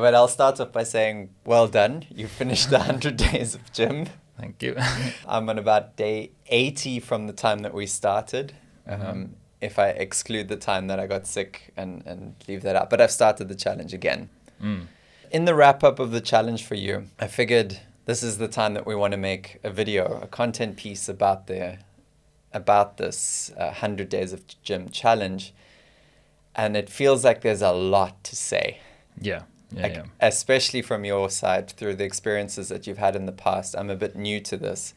But I'll start off by saying, well done. You finished the 100 days of gym. Thank you. I'm on about day 80 from the time that we started. If I exclude the time that I got sick and leave that out. But I've started the challenge again. In the wrap-up of the challenge for you, I figured this is the time that we want to make a video, a content piece about this 100 Days of Gym challenge. And it feels like there's a lot to say. Yeah. Especially from your side through the experiences that you've had in the past. I'm a bit new to this.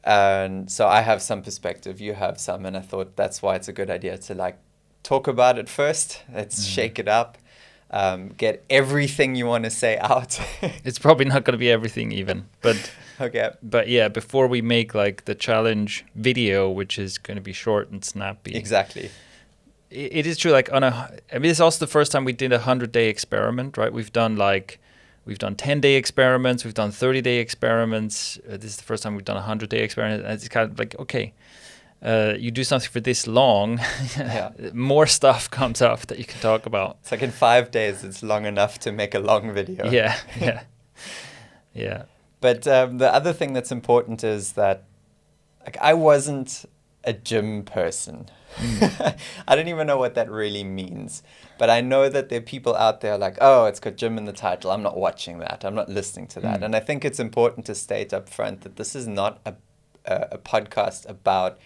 And so I have some perspective, you have some, and I thought that's why it's a good idea to talk about it first. Let's shake it up, get everything you want to say out. It's probably not going to be everything even, but okay. But yeah, before we make the challenge video, which is going to be short and snappy. Exactly. It is true. It's also the first time we did a 100-day experiment, right? We've done 10-day experiments, we've done 30-day experiments. This is the first time we've done a 100-day experiment. And it's kind of like, okay, you do something for this long, more stuff comes up that you can talk about. It's like in 5 days, it's long enough to make a long video. Yeah. But the other thing that's important is that I wasn't a gym person. I don't even know what that really means. But I know that there are people out there like, oh, it's got gym in the title. I'm not watching that. I'm not listening to that. And I think it's important to state up front that this is not a podcast about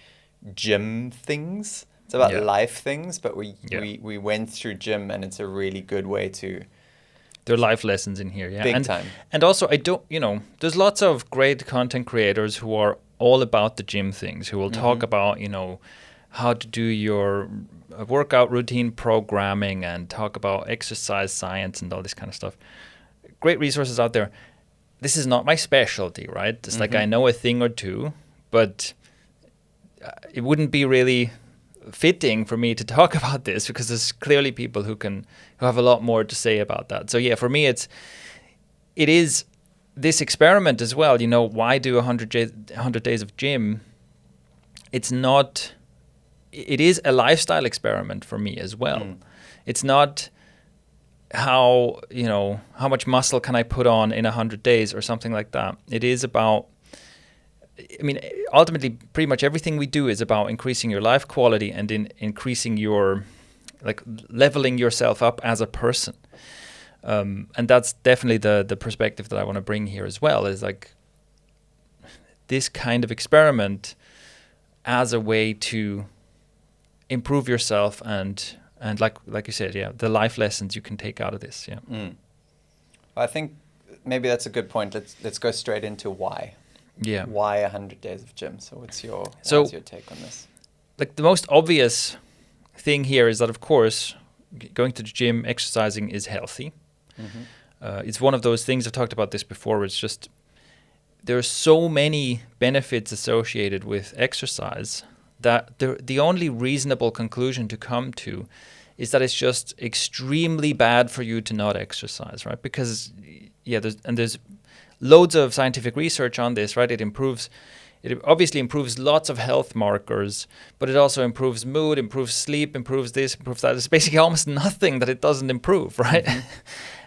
gym things. It's about life things. But we went through gym, and it's a really good way to... There are life lessons in here, yeah. Big time. And also, there's lots of great content creators who are all about the gym things, who will talk about, how to do your workout routine programming and talk about exercise science and all this kind of stuff. Great resources out there. This is not my specialty, right? It's like I know a thing or two, but it wouldn't be really fitting for me to talk about this because there's clearly people who have a lot more to say about that. So yeah, for me, it is this experiment as well. Why do 100 days of gym? It is a lifestyle experiment for me as well. It's not how much muscle can I put on in 100 days or something like that. It is about, ultimately pretty much everything we do is about increasing your life quality and increasing your, leveling yourself up as a person. And that's definitely the perspective that I want to bring here as well, is this kind of experiment as a way to improve yourself and like you said, the life lessons you can take out of this. I think maybe that's a good point. Let's go straight into why. Why 100 days of gym? So what's your take on this? The most obvious thing here is that, of course, going to the gym, exercising is healthy. It's one of those things, I've talked about this before, where it's just there are so many benefits associated with exercise that the only reasonable conclusion to come to is that it's just extremely bad for you to not exercise, right? Because there's loads of scientific research on this, right? It obviously improves lots of health markers, but it also improves mood, improves sleep, improves this, improves that. There's basically almost nothing that it doesn't improve, right?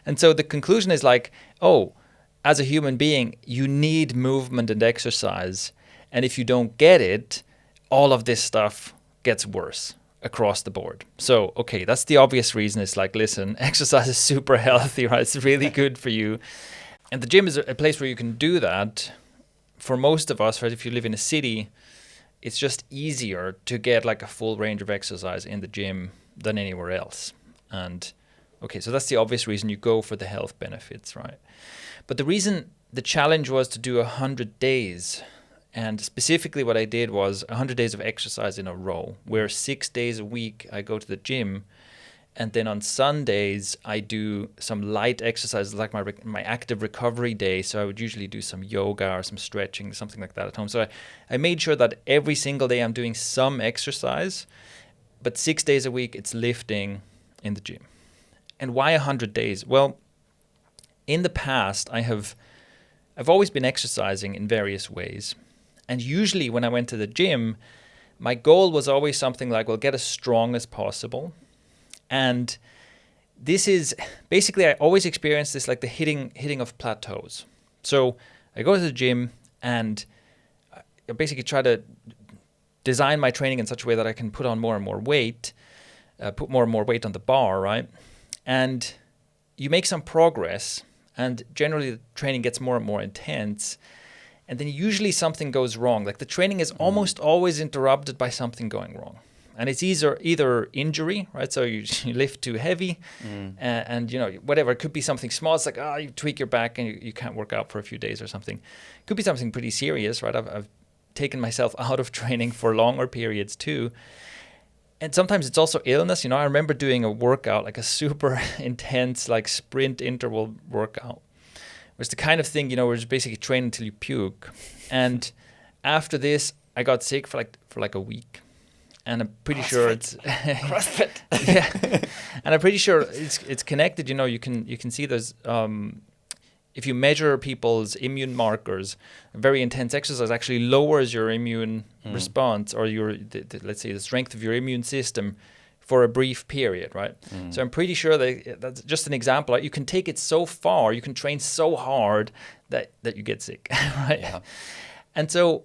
And so the conclusion is as a human being, you need movement and exercise. And if you don't get it, all of this stuff gets worse across the board. So, okay, that's the obvious reason. It's listen, exercise is super healthy, right? It's really good for you. And the gym is a place where you can do that. For most of us, right, if you live in a city, it's just easier to get a full range of exercise in the gym than anywhere else. And okay, so that's the obvious reason you go for the health benefits, right? But the reason the challenge was to do 100 days, and specifically what I did was 100 days of exercise in a row, where 6 days a week I go to the gym, and then on Sundays I do some light exercises, like my active recovery day. So I would usually do some yoga or some stretching, something like that at home. So I made sure that every single day I'm doing some exercise, but 6 days a week it's lifting in the gym. And why 100 days? Well, in the past I've always been exercising in various ways. And usually when I went to the gym, my goal was always something like, get as strong as possible. And this is basically, I always experience this like the hitting of plateaus. So I go to the gym and I basically try to design my training in such a way that I can put on more and more weight, put more and more weight on the bar, right? And you make some progress, and generally the training gets more and more intense, and then usually something goes wrong. Like the training is almost always interrupted by something going wrong. And it's either injury, right? So you lift too heavy, and whatever. It could be something small. It's like, you tweak your back and you can't work out for a few days or something. It could be something pretty serious, right? I've taken myself out of training for longer periods too. And sometimes it's also illness. I remember doing a workout, like a super intense, like sprint interval workout. It was the kind of thing, where it's basically train until you puke. And after this, I got sick for like a week. And I'm pretty sure it's CrossFit. Yeah, and I'm pretty sure it's connected. You can see there's if you measure people's immune markers, very intense exercise actually lowers your immune response, or let's say the strength of your immune system for a brief period, right? So I'm pretty sure that's just an example. You can take it so far, you can train so hard that you get sick, right? Yeah. And so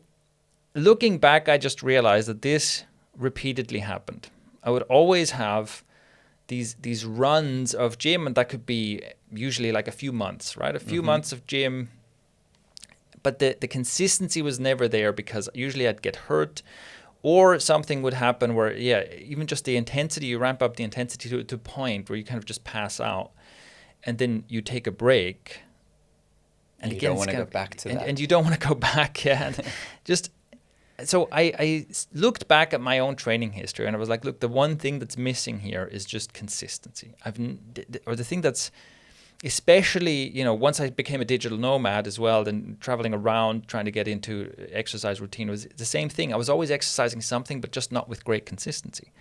looking back, I just realized that this repeatedly happened. I would always have these runs of gym, and that could be usually like a few months, right? A few months of gym, but the consistency was never there, because usually I'd get hurt, or something would happen where, even just the intensity, you ramp up the intensity to a point where you kind of just pass out, and then you take a break. And you don't want to go back to that. And you don't want to go back, and just... So I looked back at my own training history, and I was like, look, the one thing that's missing here is just consistency. Or the thing that's, especially, once I became a digital nomad as well, then traveling around trying to get into exercise routine was the same thing. I was always exercising something, but just not with great consistency.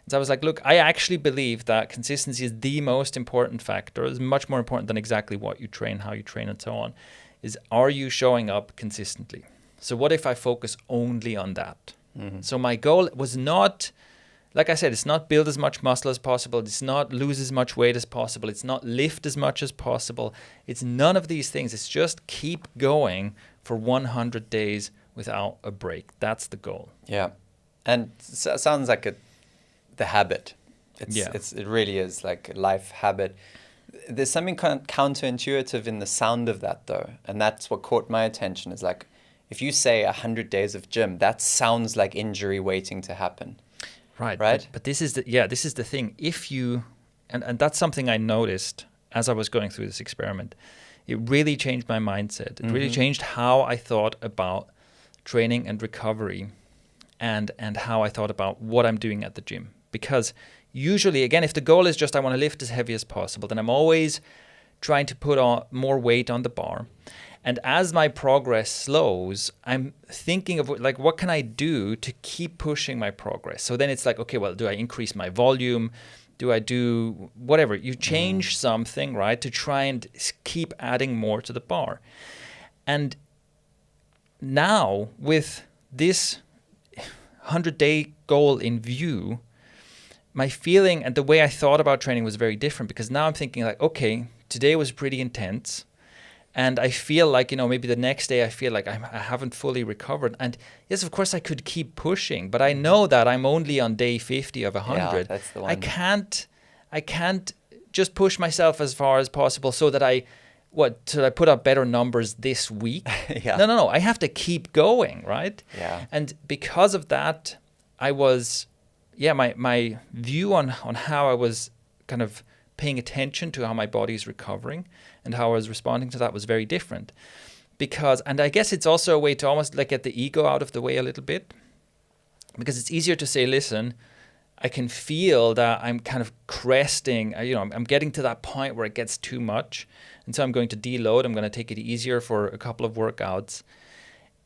And so I was like, look, I actually believe that consistency is the most important factor. It's much more important than exactly what you train, how you train, and so on. Is, are you showing up consistently? So what if I focus only on that? So my goal was not, like I said, it's not build as much muscle as possible. It's not lose as much weight as possible. It's not lift as much as possible. It's none of these things. It's just keep going for 100 days without a break. That's the goal. Yeah. And it sounds like the habit. It really is like a life habit. There's something kind of counterintuitive in the sound of that, though. And that's what caught my attention, is like, if you say 100 days of gym, that sounds like injury waiting to happen. Right. Right. But this is the thing. If you, and that's something I noticed as I was going through this experiment. It really changed my mindset. It really changed how I thought about training and recovery, and how I thought about what I'm doing at the gym. Because usually, again, if the goal is just I want to lift as heavy as possible, then I'm always trying to put on more weight on the bar. And as my progress slows, I'm thinking of like, what can I do to keep pushing my progress? So then it's like, okay, well, do I increase my volume? Do I do whatever? You change something, right, to try and keep adding more to the bar. And now with this 100-day goal in view, my feeling and the way I thought about training was very different, because now I'm thinking like, okay, today was pretty intense. And I feel like, maybe the next day I feel like I haven't fully recovered. And yes, of course I could keep pushing, but I know that I'm only on day 50 of 100. Yeah, that's the one. I can't just push myself as far as possible so that I put up better numbers this week. Yeah. No. I have to keep going, right? Yeah. And because of that, I was, my view on how I was kind of paying attention to how my body is recovering and how I was responding to that was very different. And I guess it's also a way to almost like get the ego out of the way a little bit, because it's easier to say, listen, I can feel that I'm kind of cresting, I'm getting to that point where it gets too much. And so I'm going to deload, I'm going to take it easier for a couple of workouts.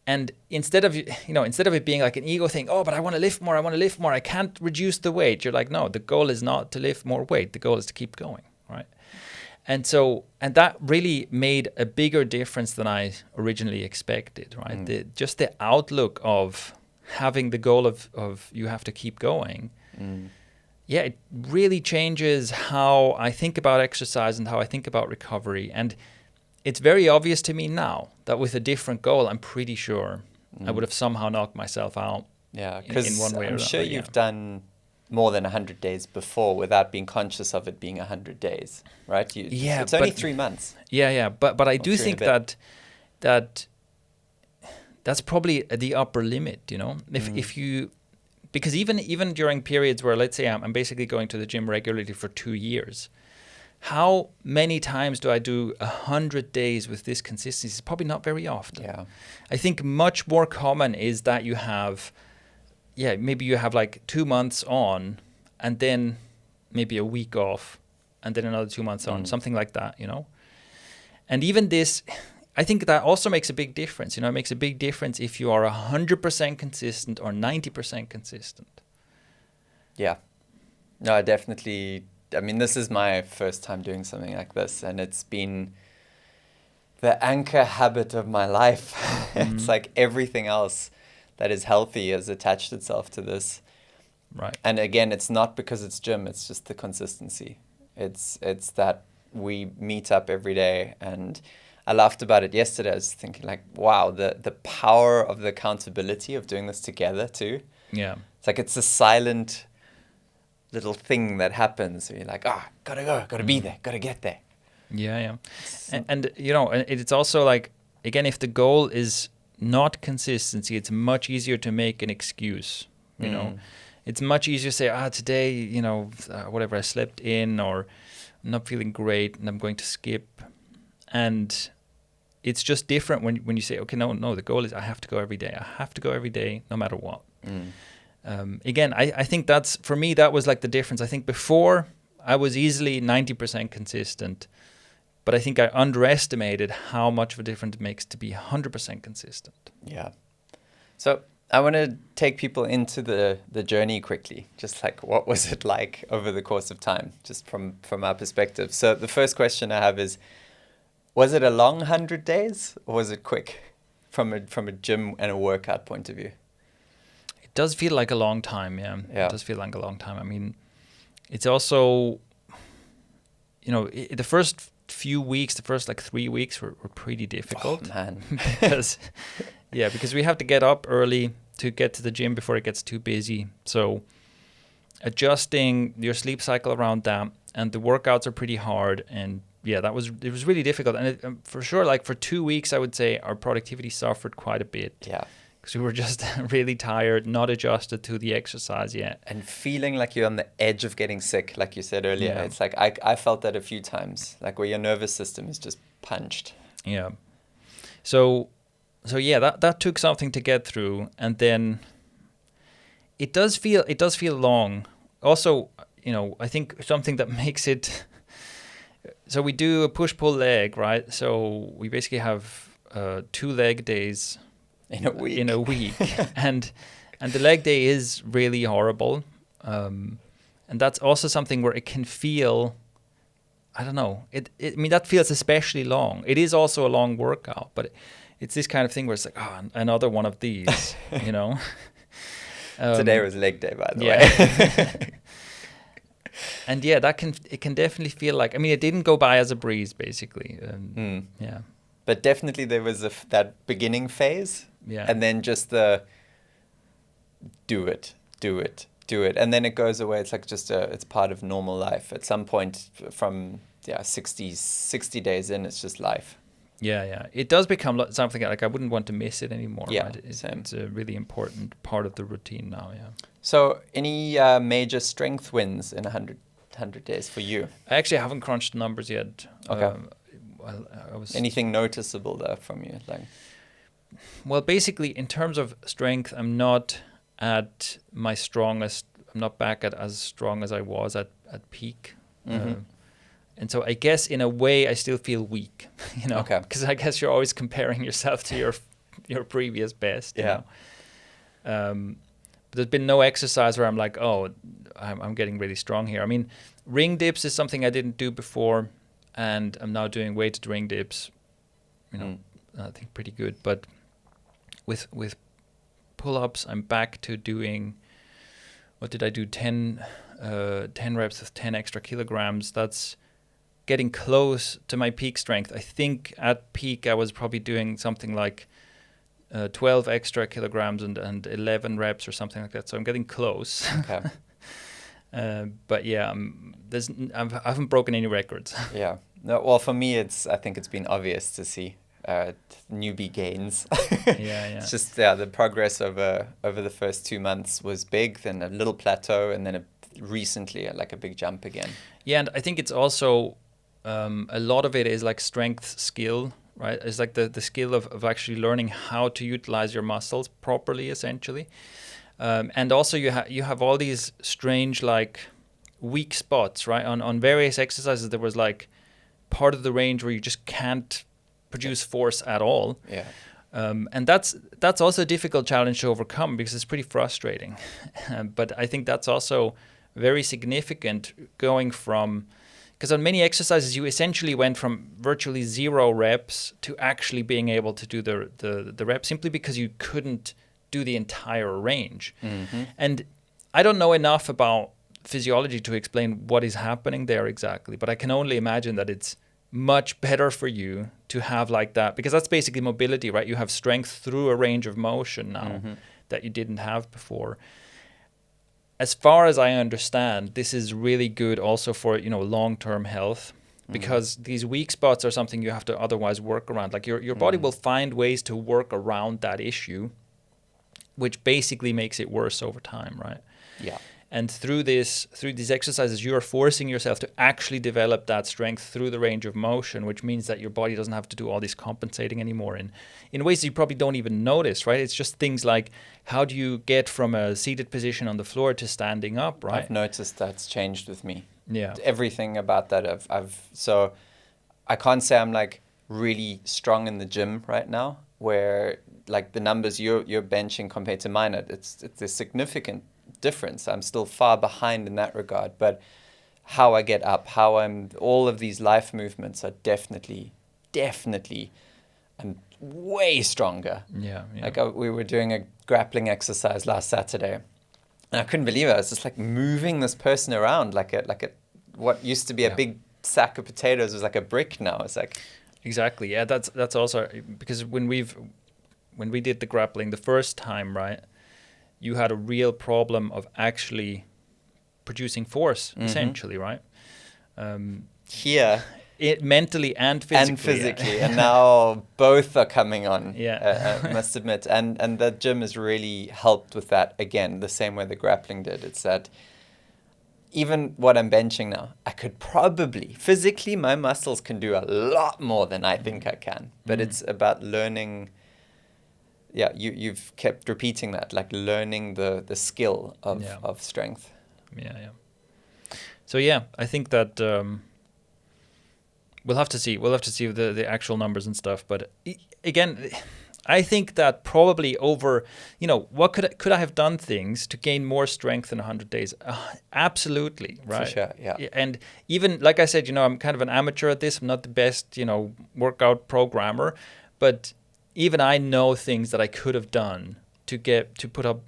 And instead of it being like an ego thing, oh, but I want to lift more, I can't reduce the weight. You're like, no, the goal is not to lift more weight. The goal is to keep going, right? And that really made a bigger difference than I originally expected, right? Just the outlook of having the goal of you have to keep going. yeah, it really changes how I think about exercise and how I think about recovery. And it's very obvious to me now that with a different goal, I'm pretty sure I would have somehow knocked myself out. Yeah, in one because way or I'm sure another. you've done more than 100 days before without being conscious of it being 100 days, right? Yeah, It's only but 3 months but I or do three and a think bit. that that's probably the upper limit. If you, because even during periods where, let's say, I'm basically going to the gym regularly for 2 years, how many times do I do 100 days with this consistency? It's probably not very often. Yeah. I think much more common is that you have, maybe you have like 2 months on, and then maybe a week off, and then another 2 months on, something like that. And even this, I think that also makes a big difference. It makes a big difference if you are 100% consistent or 90% consistent. Yeah. No, I definitely. I mean, this is my first time doing something like this, and it's been the anchor habit of my life. It's like everything else that is healthy has attached itself to this. Right. And again, it's not because it's gym, it's just the consistency. It's that we meet up every day, and I laughed about it yesterday. I was thinking like, wow, the power of the accountability of doing this together too. Yeah. It's like it's a silent little thing that happens. Where you're like, gotta go, gotta be there, gotta get there. Yeah. And it's also like, again, if the goal is not consistency, it's much easier to make an excuse. It's much easier to say, today, whatever, I slept in, or I'm not feeling great and I'm going to skip. And it's just different when you say, okay, no, the goal is I have to go every day. I have to go every day, no matter what. Again, I think that's, for me, that was like the difference. I think before I was easily 90% consistent, but I think I underestimated how much of a difference it makes to be 100% consistent. Yeah. So I want to take people into the journey quickly. Just like, what was it like over the course of time, just from our perspective? So the first question I have is, was it a long 100 days, or was it quick from a gym and a workout point of view? It does feel like a long time, yeah. Yeah. It does feel like a long time. I mean, it's also, the first few weeks, the first like 3 weeks were pretty difficult. Oh, man. because we have to get up early to get to the gym before it gets too busy. So adjusting your sleep cycle around that, and the workouts are pretty hard. And yeah, it was really difficult. And for sure, like for 2 weeks, I would say our productivity suffered quite a bit. Yeah. Because we were just really tired, not adjusted to the exercise yet. And feeling like you're on the edge of getting sick, like you said earlier. Yeah. It's like I felt that a few times, like where your nervous system is just punched. Yeah. So yeah, that took something to get through, and then it does feel long. Also, I think something that makes it, so we do a push-pull leg, right? So we basically have 2 leg days In a week. and the leg day is really horrible, and that's also something where it can feel, I don't know, I mean, that feels especially long. It is also a long workout, but it's this kind of thing where it's like, another one of these. Today was leg day, by the yeah. way. And yeah, it can definitely feel like, I mean, it didn't go by as a breeze, basically. Yeah. But definitely there was that beginning phase. Yeah. And then just the do it. And then it goes away. It's like it's part of normal life. At some point from 60 days in, it's just life. Yeah. It does become something like I wouldn't want to miss it anymore. Yeah, right? same. It's a really important part of the routine now, yeah. So any major strength wins in 100 days for you? I actually haven't crunched the numbers yet. Okay. Anything noticeable there from you? Well, basically, in terms of strength, I'm not at my strongest. I'm not back at as strong as I was at peak. And so I guess in a way I still feel weak, Okay. because I guess you're always comparing yourself to your previous best. Yeah. But there's been no exercise where I'm like, I'm getting really strong here. I mean, ring dips is something I didn't do before, and I'm now doing weighted ring dips. I think pretty good. But with pull-ups, I'm back to doing, what did I do, 10 10 reps with 10 extra kilograms, that's getting close to my peak strength. I think at peak I was probably doing something like 12 extra kilograms and 11 reps or something like that. So I'm getting close. Okay. But yeah, I haven't broken any records. Yeah. No, well, for me, I think it's been obvious to see newbie gains. Yeah. It's just, the progress over the first 2 months was big, then a little plateau, and then recently like a big jump again. Yeah, and I think it's also a lot of it is like strength skill, right? It's like the skill of actually learning how to utilize your muscles properly, essentially. And also you have all these strange like weak spots, right? On various exercises, there was like part of the range where you just can't produce force at all. Yeah. And that's also a difficult challenge to overcome because it's pretty frustrating. But I think that's also very significant going from, because on many exercises you essentially went from virtually 0 reps to actually being able to do the reps simply because you couldn't do the entire range. Mm-hmm. And I don't know enough about physiology to explain what is happening there exactly, but I can only imagine that it's much better for you to have like that, because that's basically mobility, right? You have strength through a range of motion now that you didn't have before. As far as I understand, this is really good also for, long-term health, because these weak spots are something you have to otherwise work around. Like your body will find ways to work around that issue, which basically makes it worse over time, right? Yeah. And through these exercises, you are forcing yourself to actually develop that strength through the range of motion, which means that your body doesn't have to do all this compensating anymore in ways you probably don't even notice, right? It's just things like, how do you get from a seated position on the floor to standing up, right? I've noticed that's changed with me. Yeah. Everything about that so I can't say I'm like really strong in the gym right now, where like the numbers you're benching compared to mine, it's a significant difference. I'm still far behind in that regard, but how I get up, all of these life movements are definitely I'm way stronger. Yeah. Like we were doing a grappling exercise last Saturday, and I couldn't believe it. I was just like moving this person around like a what used to be a big sack of potatoes was like a brick now. It's like exactly. Yeah, that's also because when we did the grappling the first time, right? You had a real problem of actually producing force, essentially, right? Here. Mentally and physically. And physically. And now both are coming on, Yeah. I must admit. And the gym has really helped with that, again, the same way the grappling did. It's that even what I'm benching now, I could probably, physically, my muscles can do a lot more than I think I can. But it's about learning... Yeah, you've kept repeating that, like learning the skill of strength. Yeah. So yeah, I think that we'll have to see the actual numbers and stuff. But again, I think that probably over, what could I have done things to gain more strength in 100 days? Absolutely, right? For sure, yeah. And even like I said, I'm kind of an amateur at this. I'm not the best, workout programmer, but even I know things that I could have done to put up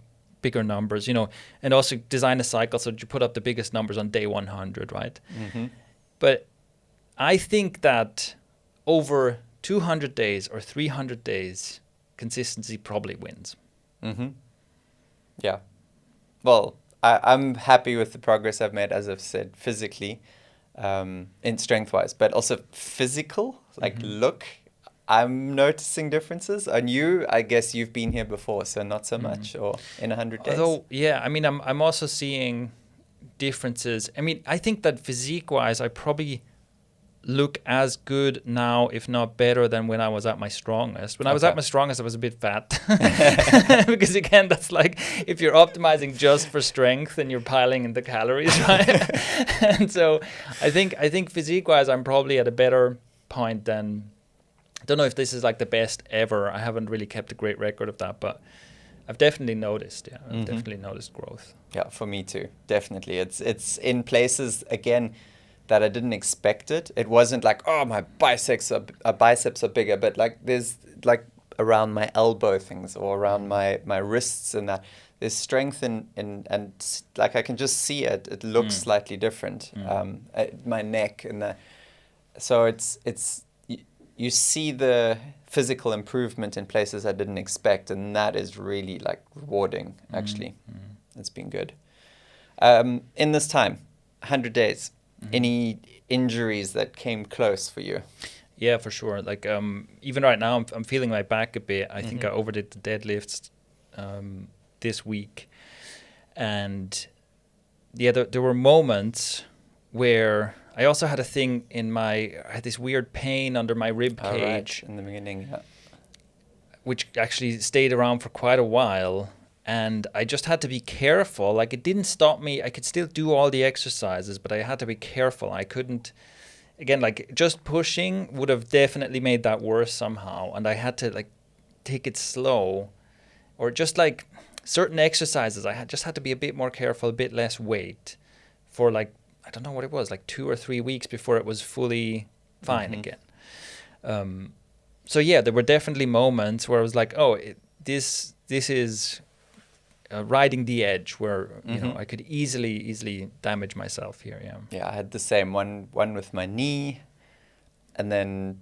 bigger numbers, and also design a cycle so that you put up the biggest numbers on day 100, right? Mm-hmm. But I think that over 200 days or 300 days, consistency probably wins. Mm-hmm. Yeah. Well, I'm happy with the progress I've made, as I've said, physically, in strength-wise, but also physical, like look. I'm noticing differences. On you, I guess you've been here before, so not so much, or in 100 days. Although, yeah, I mean, I'm also seeing differences. I mean, I think that physique-wise, I probably look as good now, if not better, than when I was at my strongest. When I was at my strongest, I was a bit fat. Because again, that's like, if you're optimizing just for strength and you're piling in the calories, right? And so I think physique-wise, I'm probably at a better point than... I don't know if this is like the best ever. I haven't really kept a great record of that, but I've definitely noticed. Yeah, I've definitely noticed growth. Yeah, for me too. Definitely. It's in places, again, that I didn't expect it. It wasn't like, oh, my biceps are bigger, but like there's like around my elbow things or around my wrists and that. there's strength in and like I can just see it. It looks slightly different. My neck and so it's you see the physical improvement in places I didn't expect, and that is really like rewarding. Actually, it's been good. In this time, 100 days, any injuries that came close for you? Yeah, for sure. Like even right now, I'm feeling my back a bit. I think I overdid the deadlifts this week, and yeah, there were moments where I also had a thing I had this weird pain under my rib cage. Right, in the beginning, yeah. Which actually stayed around for quite a while, and I just had to be careful. Like, it didn't stop me. I could still do all the exercises, but I had to be careful. I couldn't, again, like, just pushing would have definitely made that worse somehow, and I had to like take it slow, or just like certain exercises I just had to be a bit more careful, a bit less weight for like, I don't know what it was, like 2 or 3 weeks before it was fully fine again. So yeah, there were definitely moments where I was like, oh, this is riding the edge where you know I could easily damage myself here. Yeah, I had the same one with my knee, and then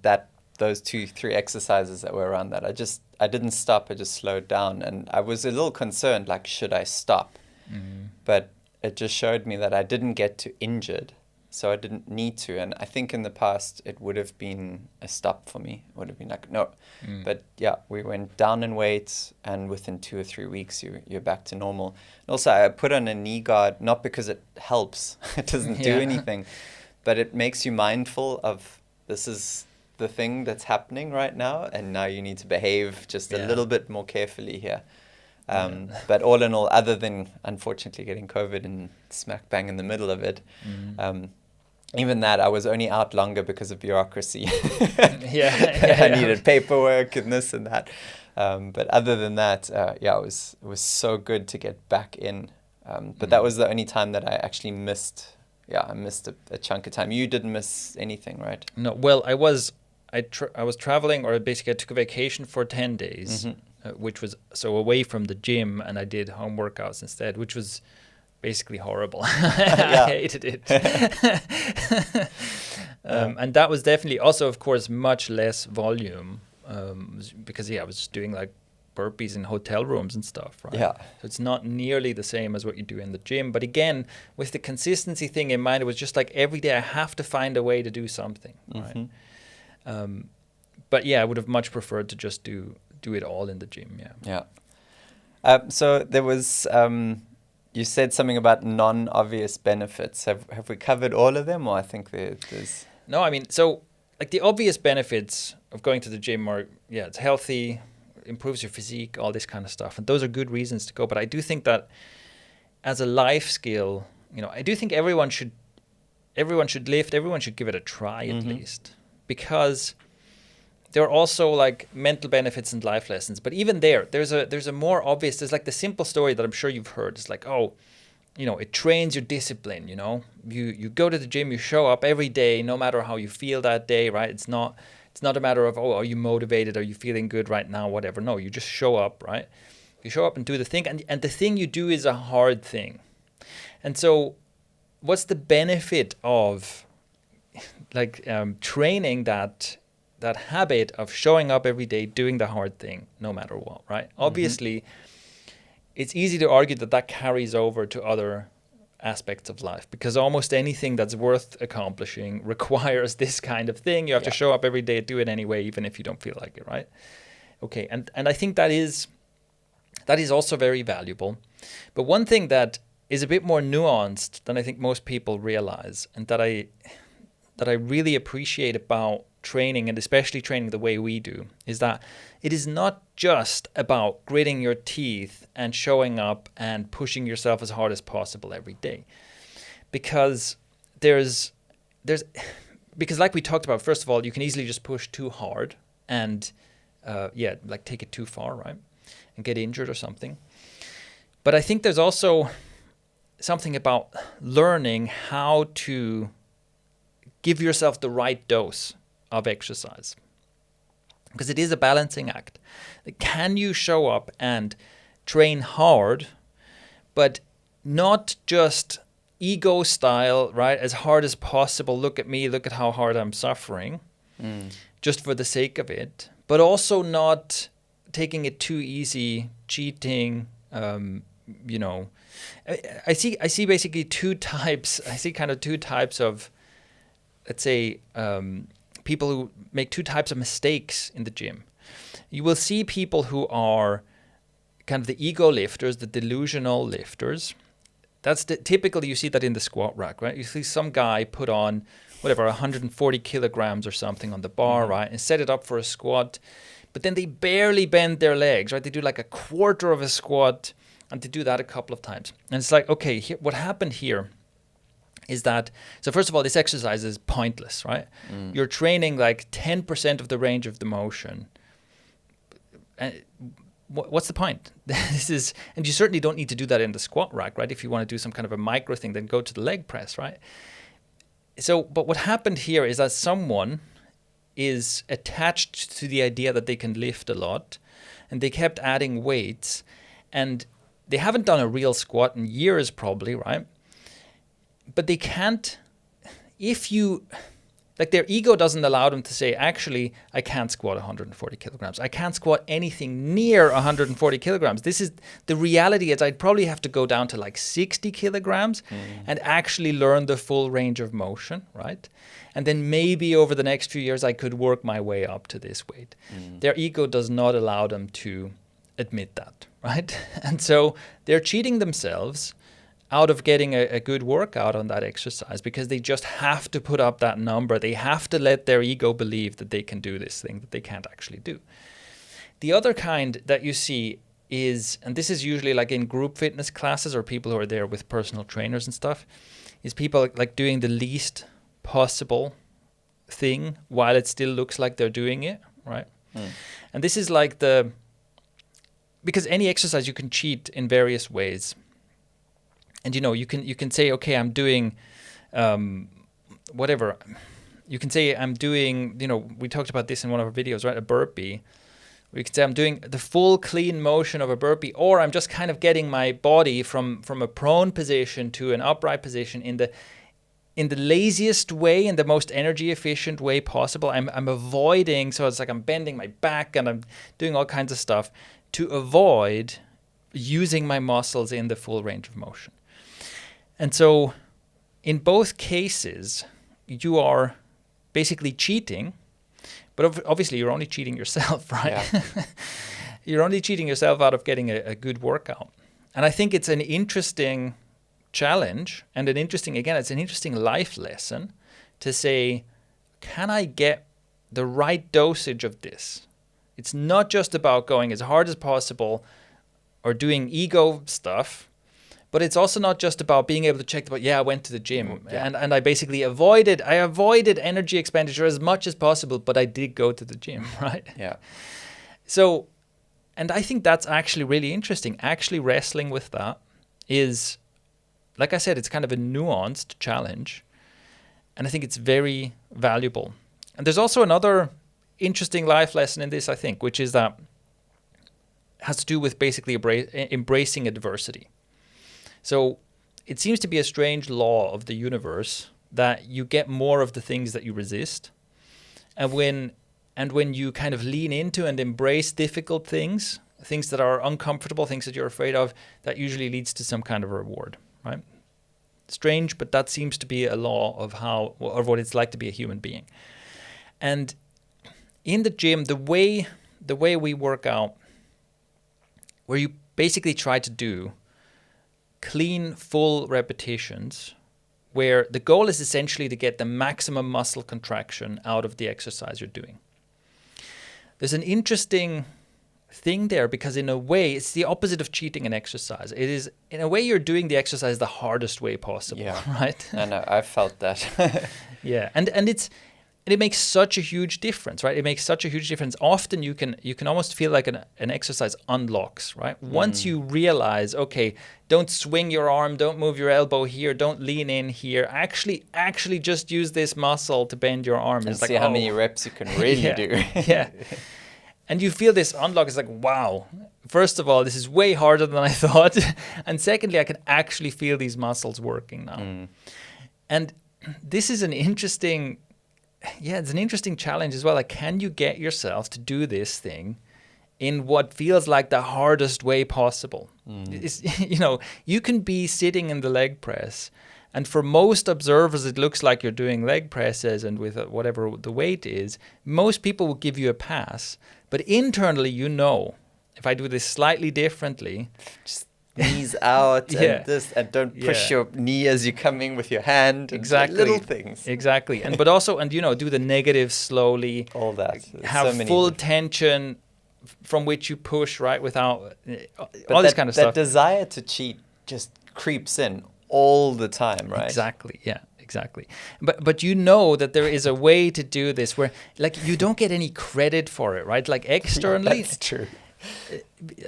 those 2-3 exercises that were around that. I didn't stop. I just slowed down, and I was a little concerned, like, should I stop? But it just showed me that I didn't get too injured, so I didn't need to. And I think in the past it would have been a stop for me. It would have been like, no. But yeah, we went down in weight, and within 2 or 3 weeks you're back to normal. And also I put on a knee guard, not because it helps, it doesn't do anything, but it makes you mindful of, this is the thing that's happening right now, and now you need to behave just a little bit more carefully here. But all in all, other than unfortunately getting COVID and smack bang in the middle of it, even that, I was only out longer because of bureaucracy. I needed paperwork and this and that. But other than that, it was so good to get back in. But that was the only time that I actually missed. Yeah, I missed a chunk of time. You didn't miss anything, right? No, well, I was traveling, or basically I took a vacation for 10 days. Which was so away from the gym, and I did home workouts instead, which was basically horrible. I hated it. And that was definitely also, of course, much less volume because I was doing like burpees in hotel rooms and stuff, right? Yeah. So it's not nearly the same as what you do in the gym. But again, with the consistency thing in mind, it was just like every day I have to find a way to do something, right? But yeah, I would have much preferred to just do it all in the gym. So there was you said something about non-obvious benefits. Have we covered all of them, or I think there's no, I mean, so like the obvious benefits of going to the gym are, it's healthy, improves your physique, all this kind of stuff, and those are good reasons to go. But I do think that as a life skill, I do think everyone should lift, everyone should give it a try at least, because there are also like mental benefits and life lessons. But even there's a more obvious, there's like the simple story that I'm sure you've heard. It's like, it trains your discipline, You go to the gym, you show up every day, no matter how you feel that day, right? It's not a matter of, are you motivated? Are you feeling good right now? Whatever. No, you just show up, right? You show up and do the thing. And the thing you do is a hard thing. And so what's the benefit of like training that habit of showing up every day, doing the hard thing, no matter what, right? Obviously, it's easy to argue that carries over to other aspects of life, because almost anything that's worth accomplishing requires this kind of thing. You have to show up every day, do it anyway, even if you don't feel like it, right? Okay, and I think that is also very valuable. But one thing that is a bit more nuanced than I think most people realize, and that I really appreciate about training, and especially training the way we do, is that it is not just about gritting your teeth and showing up and pushing yourself as hard as possible every day. Because because like we talked about, first of all, you can easily just push too hard and like take it too far, right? And get injured or something. But I think there's also something about learning how to give yourself the right dose of exercise, because it is a balancing act. Can you show up and train hard but not just ego style, right? As hard as possible. Look at me. Look at how hard I'm suffering, just for the sake of it. But also not taking it too easy, cheating. I see basically two types. I see kind of two types of, let's say, people who make two types of mistakes in the gym. You will see people who are kind of the ego lifters, the delusional lifters. That's typically you see that in the squat rack, right? You see some guy put on whatever 140 kilograms or something on the bar, right, and set it up for a squat, but then they barely bend their legs, right? They do like a quarter of a squat, and they do that a couple of times, and it's like, okay, what happened here is that, so first of all, this exercise is pointless, right? You're training like 10% of the range of the motion. And what's the point? And you certainly don't need to do that in the squat rack, right? If you want to do some kind of a micro thing, then go to the leg press, right? So, but what happened here is that someone is attached to the idea that they can lift a lot, and they kept adding weights, and they haven't done a real squat in years probably, right? But they can't, their ego doesn't allow them to say, actually, I can't squat 140 kilograms. I can't squat anything near 140 kilograms. This is, the reality is I'd probably have to go down to like 60 kilograms and actually learn the full range of motion, right? And then maybe over the next few years, I could work my way up to this weight. Their ego does not allow them to admit that, right? And so they're cheating themselves out of getting a good workout on that exercise, because they just have to put up that number. They have to let their ego believe that they can do this thing that they can't actually do. The other kind that you see is, and this is usually like in group fitness classes or people who are there with personal trainers and stuff, is people like doing the least possible thing while it still looks like they're doing it, right? And this is like because any exercise you can cheat in various ways. And you can say, okay, I'm doing whatever. You can say I'm doing, we talked about this in one of our videos, right? A burpee. We can say I'm doing the full clean motion of a burpee, or I'm just kind of getting my body from a prone position to an upright position in the laziest way, in the most energy efficient way possible. I'm avoiding, so it's like I'm bending my back and I'm doing all kinds of stuff to avoid using my muscles in the full range of motion. And so in both cases, you are basically cheating, but obviously you're only cheating yourself, right? Yeah. You're only cheating yourself out of getting a good workout. And I think it's an interesting challenge, and it's an interesting life lesson to say, can I get the right dosage of this? It's not just about going as hard as possible or doing ego stuff, but it's also not just about being able to check I went to the gym and I basically avoided energy expenditure as much as possible, but I did go to the gym, right? Yeah. So, and I think that's actually really interesting. Actually wrestling with that is, like I said, it's kind of a nuanced challenge, and I think it's very valuable. And there's also another interesting life lesson in this, I think, which is that it has to do with basically embracing adversity. So it seems to be a strange law of the universe that you get more of the things that you resist. And when you kind of lean into and embrace difficult things that are uncomfortable, things that you're afraid of, that usually leads to some kind of reward, right? Strange, but that seems to be a law of what it's like to be a human being. And in the gym, the way we work out, where you basically try to do clean, full repetitions, where the goal is essentially to get the maximum muscle contraction out of the exercise you're doing. There's an interesting thing there, because in a way, it's the opposite of cheating an exercise. It is, in a way, you're doing the exercise the hardest way possible, right? I know, I felt that. Yeah, and it makes such a huge difference, right? It makes such a huge difference. Often you can almost feel like an exercise unlocks, right? Once you realize, okay, don't swing your arm, don't move your elbow here, don't lean in here. Actually just use this muscle to bend your arm. And see how many reps you can really do. Yeah. And you feel this unlock. It's like, wow, first of all, this is way harder than I thought. And secondly, I can actually feel these muscles working now. And this is an interesting, it's an interesting challenge as well. Like, can you get yourself to do this thing in what feels like the hardest way possible? It's, you can be sitting in the leg press, and for most observers, it looks like you're doing leg presses and with whatever the weight is. Most people will give you a pass. But internally, if I do this slightly differently, just knees out and this, and don't push your knee as you're coming with your hand. Exactly. Little things. Exactly. But also, do the negative slowly. All that. Have full tension from which you push, right, without all this kind of stuff. That desire to cheat just creeps in all the time, right? Exactly. Yeah. Exactly. But that there is a way to do this where, like, you don't get any credit for it, right? Like, externally. That's true.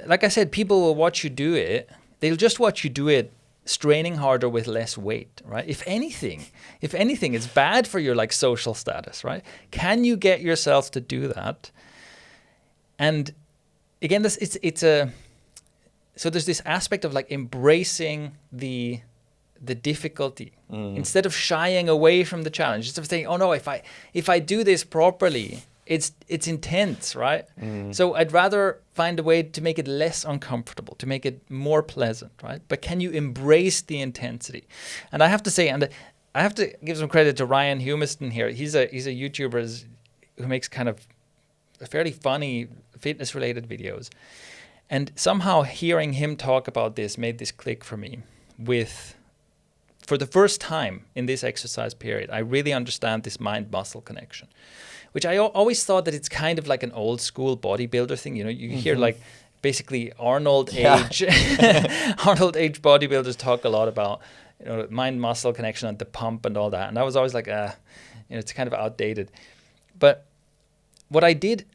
Like I said, people will watch you do it. They'll just watch you do it straining harder with less weight, right? If anything, it's bad for your, like, social status, right? Can you get yourself to do that? And again, so there's this aspect of, like, embracing the difficulty instead of shying away from the challenge. Instead of saying, oh no, if I do this properly, it's intense, right? So I'd rather find a way to make it less uncomfortable, to make it more pleasant, right? But can you embrace the intensity? And I have to say, and I have to give some credit to Ryan Humiston here. He's a YouTuber who makes kind of fairly funny fitness-related videos. And somehow hearing him talk about this made this click for me for the first time in this exercise period, I really understand this mind-muscle connection, which I always thought that it's kind of like an old school bodybuilder thing. You hear, like, basically Arnold age bodybuilders talk a lot about, mind-muscle connection and the pump and all that. And I was always like, it's kind of outdated. But what I did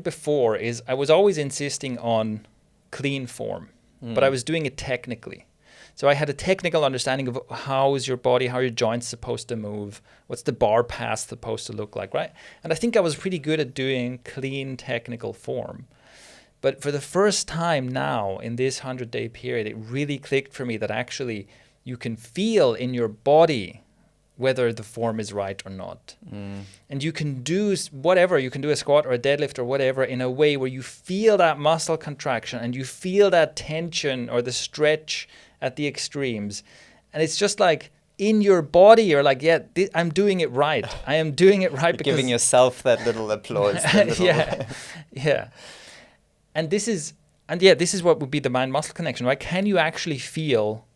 before is I was always insisting on clean form, but I was doing it technically. So I had a technical understanding of how is your body, how are your joints supposed to move, what's the bar pass supposed to look like, right? And I think I was pretty good at doing clean technical form. But for the first time now in this 100-day period, it really clicked for me that actually you can feel in your body whether the form is right or not. And you can do whatever, you can do a squat or a deadlift or whatever in a way where you feel that muscle contraction and you feel that tension or the stretch at the extremes. And it's just like in your body, you're like, I'm doing it right. I am doing it right. Because giving yourself that little applause. Yeah. And this is what would be the mind-muscle connection, right? Can you actually feel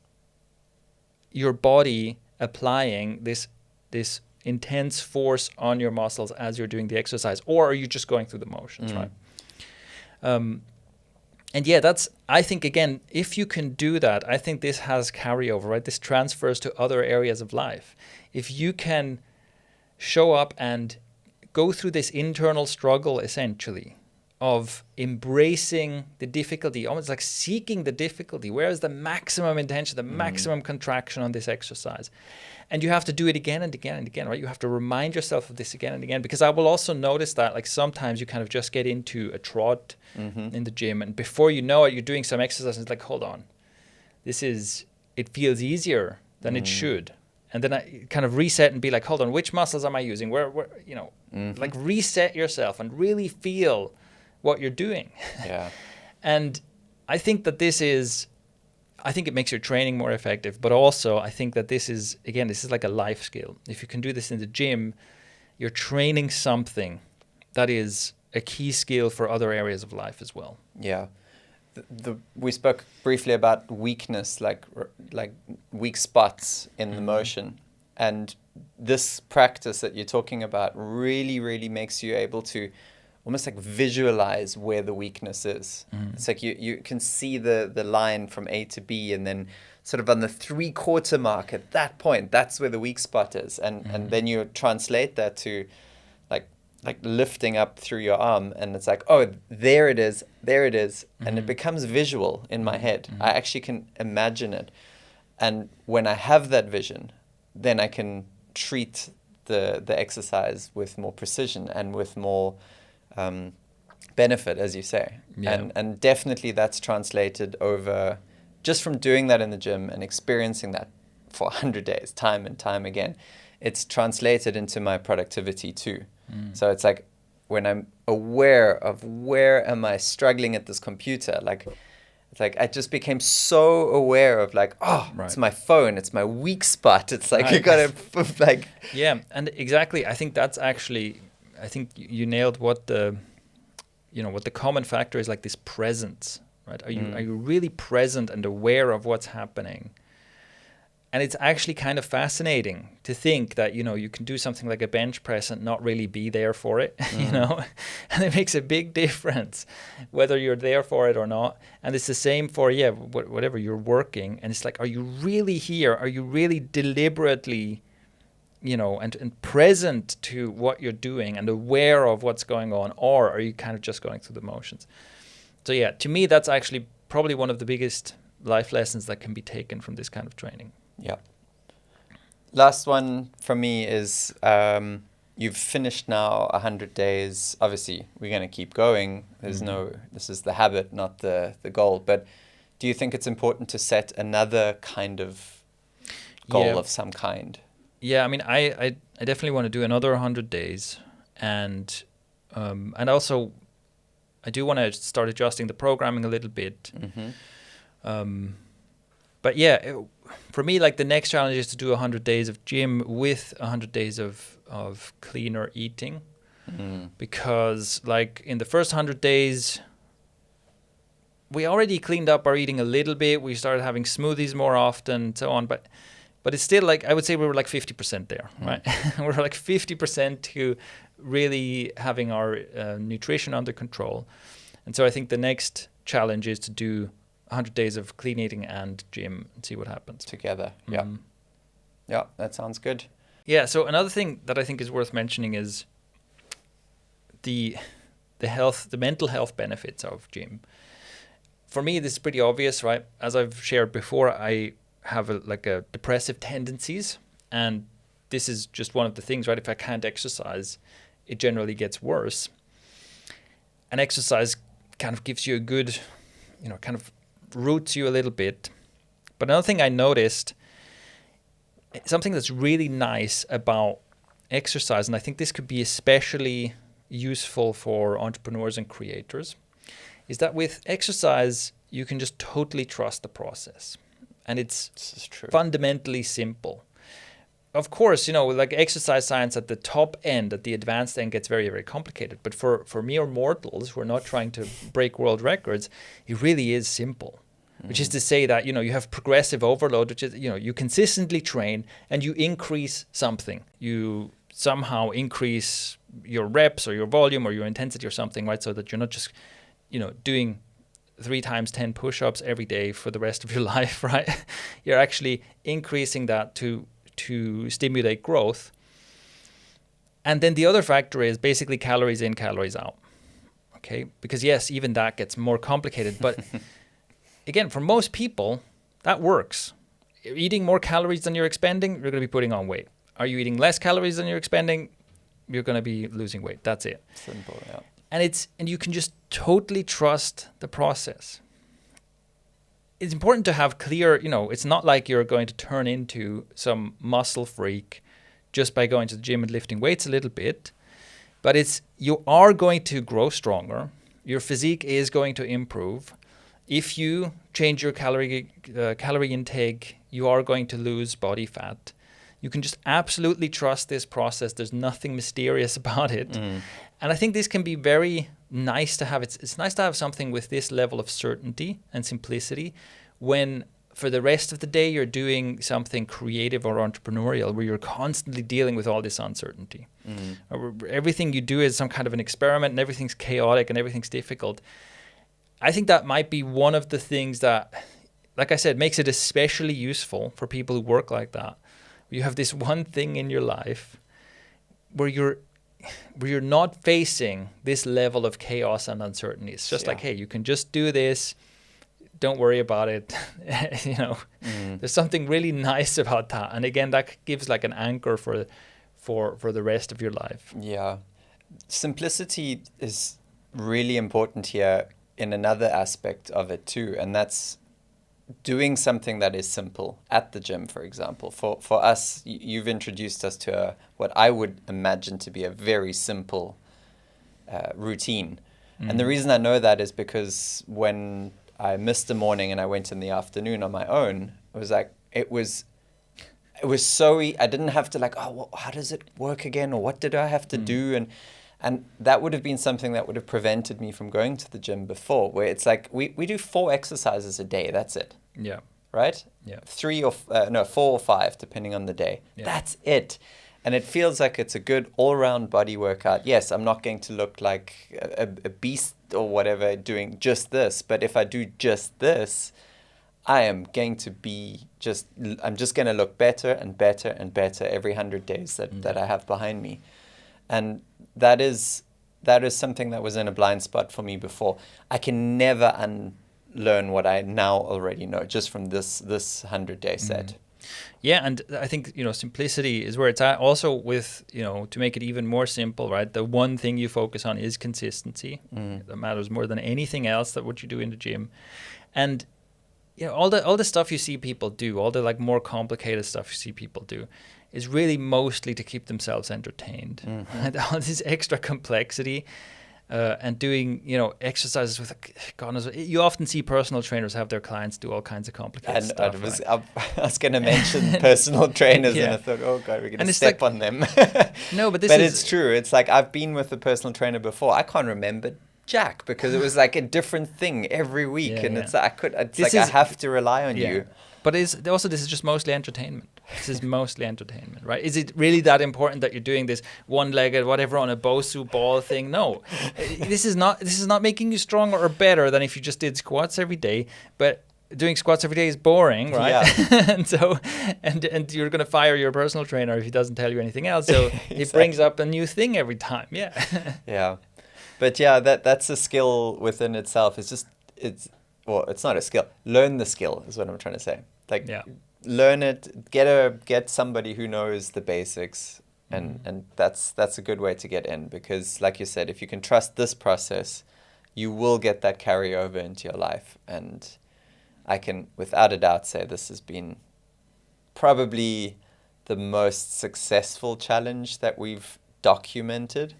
your body applying this intense force on your muscles as you're doing the exercise, or are you just going through the motions, right? And I think, again, if you can do that, I think this has carryover, right? This transfers to other areas of life. If you can show up and go through this internal struggle, essentially, of embracing the difficulty, almost like seeking the difficulty. Where is the maximum intention, the maximum contraction on this exercise? And you have to do it again and again and again, right? You have to remind yourself of this again and again, because I will also notice that, like, sometimes you kind of just get into a trot in the gym, and before you know it, you're doing some exercise and it's like, hold on, it feels easier than it should. And then I kind of reset and be like, hold on, which muscles am I using? Where like, reset yourself and really feel what you're doing. Yeah. And I think that I think it makes your training more effective, but also I think that this is like a life skill. If you can do this in the gym, you're training something that is a key skill for other areas of life as well. Yeah. We spoke briefly about weakness, like weak spots in the motion. And this practice that you're talking about really, really makes you able to almost like visualize where the weakness is. It's like you can see the line from A to B, and then sort of on the 3/4 mark at that point, that's where the weak spot is. And then you translate that to like lifting up through your arm, and it's like, oh, there it is. And it becomes visual in my head. I actually can imagine it. And when I have that vision, then I can treat the exercise with more precision and with more benefit, as you say. Yeah. And definitely that's translated over just from doing that in the gym and experiencing that for 100 days, time and time again. It's translated into my productivity too. So it's like when I'm aware of where am I struggling at this computer, like it's like I just became so aware of like, oh, Right. it's my phone, it's my weak spot. It's like Right. you gotta like Yeah, and exactly. I think that's actually, I think you nailed what the, what the common factor is, like this presence, right? Are you really present and aware of what's happening? And it's actually kind of fascinating to think that, you can do something like a bench press and not really be there for it, and it makes a big difference whether you're there for it or not. And it's the same for, whatever you're working. And it's like, are you really here? Are you really deliberately, and present to what you're doing and aware of what's going on? Or are you kind of just going through the motions? So yeah, to me, that's actually probably one of the biggest life lessons that can be taken from this kind of training. Yeah. Last one for me is you've finished now 100 days. Obviously, we're going to keep going. This is the habit, not the goal. But do you think it's important to set another kind of goal of some kind? Yeah, I mean, I definitely want to do another 100 days. And also, I do want to start adjusting the programming a little bit. But yeah, for me, like the next challenge is to do 100 days of gym with 100 days of cleaner eating. Because like in the first 100 days, we already cleaned up our eating a little bit. We started having smoothies more often and so on. But it's still like, I would say we were like 50% there, right? We're like 50% to really having our nutrition under control. And so I think the next challenge is to do 100 days of clean eating and gym and see what happens. Together, yeah. Yeah, that sounds good. Yeah, so another thing that I think is worth mentioning is the mental health benefits of gym. For me, this is pretty obvious, right? As I've shared before, I have a depressive tendencies, and this is just one of the things, right? If I can't exercise, it generally gets worse. And exercise kind of gives you a good, kind of roots you a little bit. But another thing I noticed, something that's really nice about exercise, and I think this could be especially useful for entrepreneurs and creators, is that with exercise, you can just totally trust the process. And it's fundamentally simple. Of course, like exercise science at the top end, at the advanced end, gets very, very complicated. But for mere mortals who are not trying to break world records, it really is simple. Which is to say that, you have progressive overload, which is, you consistently train and you increase something. You somehow increase your reps or your volume or your intensity or something, right? So that you're not just, doing 3 times 10 push-ups every day for the rest of your life, right? You're actually increasing that to stimulate growth. And then the other factor is basically calories in, calories out. Okay? Because yes, even that gets more complicated. But again, for most people, that works. You're eating more calories than you're expending, you're going to be putting on weight. Are you eating less calories than you're expending? You're going to be losing weight. That's it. Simple, yeah. And you can just totally trust the process. It's important to have clear, it's not like you're going to turn into some muscle freak just by going to the gym and lifting weights a little bit, but you are going to grow stronger. Your physique is going to improve. If you change your calorie intake, you are going to lose body fat. You can just absolutely trust this process. There's nothing mysterious about it. And I think this can be very nice to have. It's nice to have something with this level of certainty and simplicity when for the rest of the day you're doing something creative or entrepreneurial where you're constantly dealing with all this uncertainty. Or everything you do is some kind of an experiment and everything's chaotic and everything's difficult. I think that might be one of the things that, like I said, makes it especially useful for people who work like that. You have this one thing in your life where you're not facing this level of chaos and uncertainty. It's just like, hey, you can just do this. Don't worry about it. There's something really nice about that. And again, that gives like an anchor for the rest of your life. Yeah. Simplicity is really important here in another aspect of it too, and that's doing something that is simple at the gym, for example. For us, you've introduced us to what I would imagine to be a very simple routine. And the reason I know that is because when I missed the morning and I went in the afternoon on my own, it was like, it was so I didn't have to like, oh, well, how does it work again? Or what did I have to do? And that would have been something that would have prevented me from going to the gym before, where it's like, we do 4 exercises a day. That's it. Yeah. Right? Yeah. 4 or 5, depending on the day. Yeah. That's it. And it feels like it's a good all-round body workout. Yes, I'm not going to look like a beast or whatever doing just this. But if I do just this, I am going to be I'm just going to look better and better and better every 100 days that I have behind me. And that is something that was in a blind spot for me before. I can never unlearn what I now already know just from this 100-day set. Yeah, and I think, simplicity is where it's at. Also with, to make it even more simple, right? The one thing you focus on is consistency. That matters more than anything else that what you do in the gym. And all the stuff you see people do, all the like more complicated stuff you see people do, is really mostly to keep themselves entertained. And all this extra complexity. And doing, exercises with, God knows, you often see personal trainers have their clients do all kinds of complicated stuff. I was going to mention personal trainers, and I thought, oh God, we're going to step on them. No, but it's true. It's like I've been with a personal trainer before. I can't remember jack because it was like a different thing every week, and it's like I have to rely on you. But this is just mostly entertainment. This is mostly entertainment, right? Is it really that important that you're doing this one-legged whatever on a Bosu ball thing? No, this is not making you stronger or better than if you just did squats every day. But doing squats every day is boring, right? Yeah. and so you're gonna fire your personal trainer if he doesn't tell you anything else. So exactly. It brings up a new thing every time. Yeah. Yeah, but yeah, that's a skill within itself. It's not a skill. Learn the skill is what I'm trying to say. Like, learn it. Get somebody who knows the basics, and that's a good way to get in, because, like you said, if you can trust this process, you will get that carryover into your life. And I can, without a doubt, say this has been probably the most successful challenge that we've documented.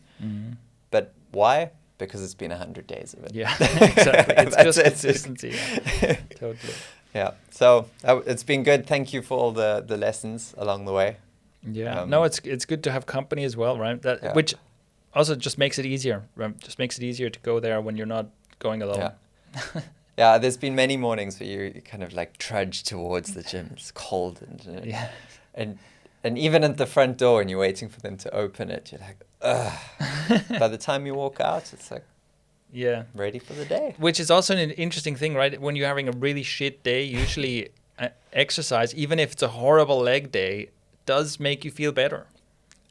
But why? Because it's been 100 days of it. Yeah, exactly. It's just consistency. Yeah. Totally. Yeah. So it's been good. Thank you for all the lessons along the way. Yeah. No, it's good to have company as well, right? Which also just makes it easier. Right? Just makes it easier to go there when you're not going alone. Yeah. Yeah. There's been many mornings where you kind of like trudge towards the gym. It's cold and even at the front door, and you're waiting for them to open it, you're like, ugh. By the time you walk out, it's like, ready for the day. Which is also an interesting thing, right? When you're having a really shit day, usually exercise, even if it's a horrible leg day, does make you feel better.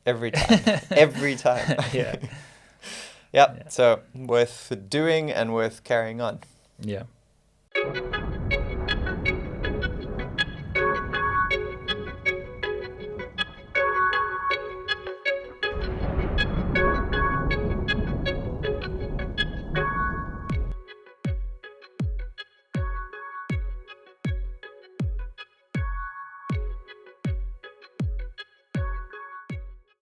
Every time. Every time. Yeah. Yeah. So worth doing and worth carrying on. Yeah.